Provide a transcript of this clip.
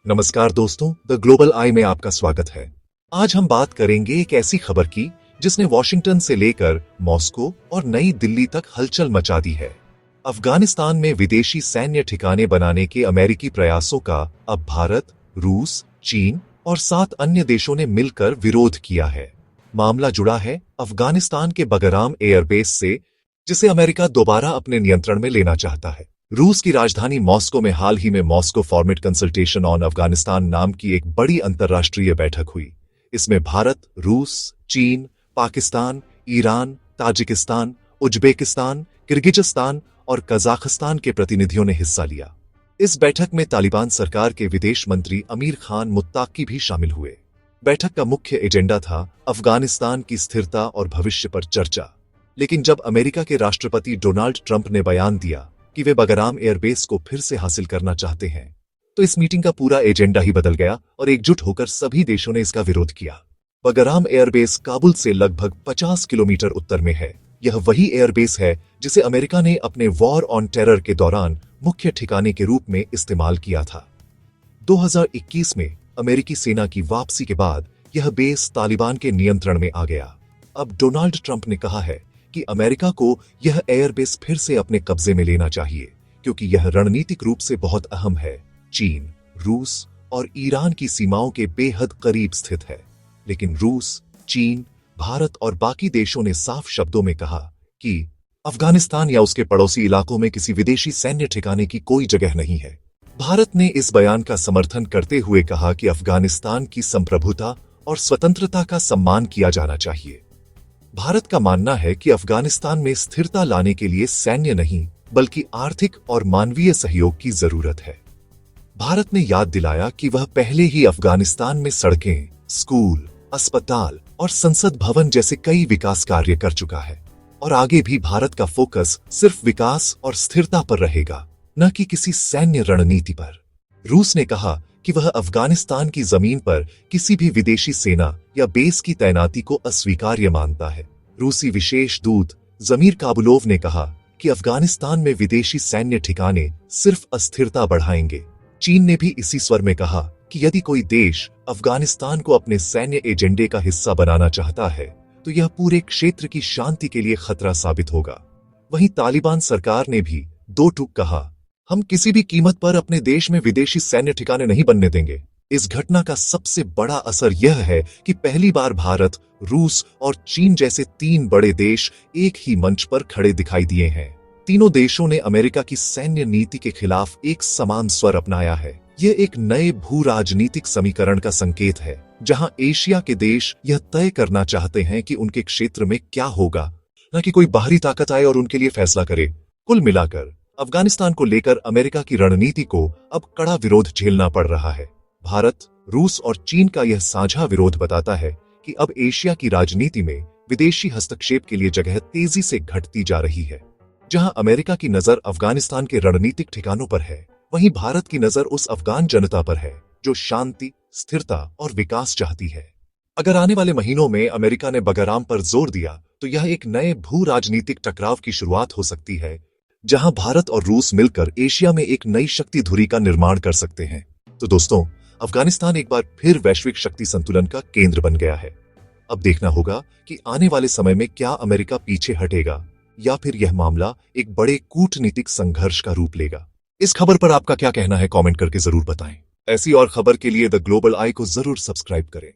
नमस्कार दोस्तों, the global आई में आपका स्वागत है। आज हम बात करेंगे एक ऐसी खबर की जिसने वॉशिंगटन से लेकर मॉस्को और नई दिल्ली तक हलचल मचा दी है। अफगानिस्तान में विदेशी सैन्य ठिकाने बनाने के अमेरिकी प्रयासों का अब भारत, रूस, चीन और 7 अन्य देशों ने मिलकर विरोध किया है। मामला जुड़ा है अफगानिस्तान के बगराम एयरबेस से, जिसे अमेरिका दोबारा अपने नियंत्रण में लेना चाहता है। रूस की राजधानी मॉस्को में हाल ही में Moscow format consultation on Afghanistan नाम की एक बड़ी अंतर्राष्ट्रीय बैठक हुई। इसमें भारत, रूस, चीन, Pakistan, Iran, Tajikistan, Uzbekistan, Kyrgyzstan और कजाकिस्तान के प्रतिनिधियों ने हिस्सा लिया। इस बैठक में तालिबान सरकार के विदेश मंत्री अमीर खान मुत्ताकी भी शामिल हुए। बैठक का मुख्य एजेंडा था अफगानिस्तान की स्थिरता और भविष्य पर चर्चा। लेकिन जब अमेरिका के राष्ट्रपति डोनाल्ड ट्रंप ने बयान दिया कि वे बगराम एयरबेस को फिर से हासिल करना चाहते हैं, तो इस मीटिंग का पूरा एजेंडा ही बदल गया और एकजुट होकर सभी देशों ने इसका विरोध किया। बगराम एयरबेस काबुल से लगभग 50 किलोमीटर उत्तर में है। यह वही एयरबेस है जिसे अमेरिका ने अपने वॉर ऑन टेरर के दौरान मुख्य ठिकाने के रूप में इस्तेमाल किया था। 2021 में अमेरिकी सेना की वापसी के बाद यह बेस तालिबान के नियंत्रण में आ गया। अब डोनाल्ड ट्रंप ने कहा है कि अमेरिका को यह एयरबेस फिर से अपने कब्जे में लेना चाहिए, क्योंकि यह रणनीतिक रूप से बहुत अहम है। चीन, रूस और ईरान की सीमाओं के बेहद करीब स्थित है। लेकिन रूस, चीन, भारत और बाकी देशों ने साफ शब्दों में कहा कि अफगानिस्तान या उसके पड़ोसी इलाकों में किसी विदेशी सैन्य ठिकाने की कोई जगह नहीं है। भारत ने इस बयान का समर्थन करते हुए कहा कि अफगानिस्तान की संप्रभुता और स्वतंत्रता का सम्मान किया जाना चाहिए। भारत का मानना है कि अफगानिस्तान में स्थिरता लाने के लिए सैन्य नहीं, बल्कि आर्थिक और मानवीय सहयोग की जरूरत है। भारत ने याद दिलाया कि वह पहले ही अफगानिस्तान में सड़कें, स्कूल, अस्पताल और संसद भवन जैसे कई विकास कार्य कर चुका है और आगे भी भारत का फोकस सिर्फ विकास और स्थिरता पर रहेगा, न कि किसी सैन्य रणनीति पर। रूस ने कहा कि वह अफगानिस्तान की जमीन पर किसी भी विदेशी सेना या बेस की तैनाती को अस्वीकार्य मानता है। रूसी विशेष दूत जमीर काबुलोव ने कहा कि अफगानिस्तान में विदेशी सैन्य ठिकाने सिर्फ अस्थिरता बढ़ाएंगे। चीन ने भी इसी स्वर में कहा कि यदि कोई देश अफगानिस्तान को अपने सैन्य एजेंडे का हिस्सा बनाना चाहता है, तो यह पूरे क्षेत्र की शांति के लिए खतरा साबित होगा। वहीं तालिबान सरकार ने भी दो टूक कहा, हम किसी भी कीमत पर अपने देश में विदेशी सैन्य ठिकाने नहीं बनने देंगे। इस घटना का सबसे बड़ा असर यह है कि पहली बार भारत, रूस और चीन जैसे 3 बड़े देश एक ही मंच पर खड़े दिखाई दिए हैं। तीनों देशों ने अमेरिका की सैन्य नीति के खिलाफ एक समान स्वर अपनाया है। यह एक नए भू राजनीतिक समीकरण का संकेत है, जहां एशिया के देश यह तय करना चाहते हैं कि उनके क्षेत्र में क्या होगा, न कि कोई बाहरी ताकत आए और उनके लिए फैसला करे। कुल मिलाकर अफगानिस्तान को लेकर अमेरिका की रणनीति को अब कड़ा विरोध झेलना पड़ रहा है। भारत, रूस और चीन का यह साझा विरोध बताता है कि अब एशिया की राजनीति में विदेशी हस्तक्षेप के लिए जगह तेजी से घटती जा रही है। जहां अमेरिका की नजर अफगानिस्तान के रणनीतिक ठिकानों पर है, वहीं भारत की नजर उस अफगान जनता पर है जो शांति, स्थिरता और विकास चाहती है। अगर आने वाले महीनों में अमेरिका ने बगराम पर जोर दिया, तो यह एक नए भू राजनीतिक टकराव की शुरुआत हो सकती है, जहां भारत और रूस मिलकर एशिया में एक नई शक्ति धुरी का निर्माण कर सकते हैं। तो दोस्तों, अफगानिस्तान एक बार फिर वैश्विक शक्ति संतुलन का केंद्र बन गया है। अब देखना होगा कि आने वाले समय में क्या अमेरिका पीछे हटेगा या फिर यह मामला एक बड़े कूटनीतिक संघर्ष का रूप लेगा। इस खबर पर आपका क्या कहना है, कमेंट करके जरूर बताएं। ऐसी और खबर के लिए द ग्लोबल आई को जरूर सब्सक्राइब करें।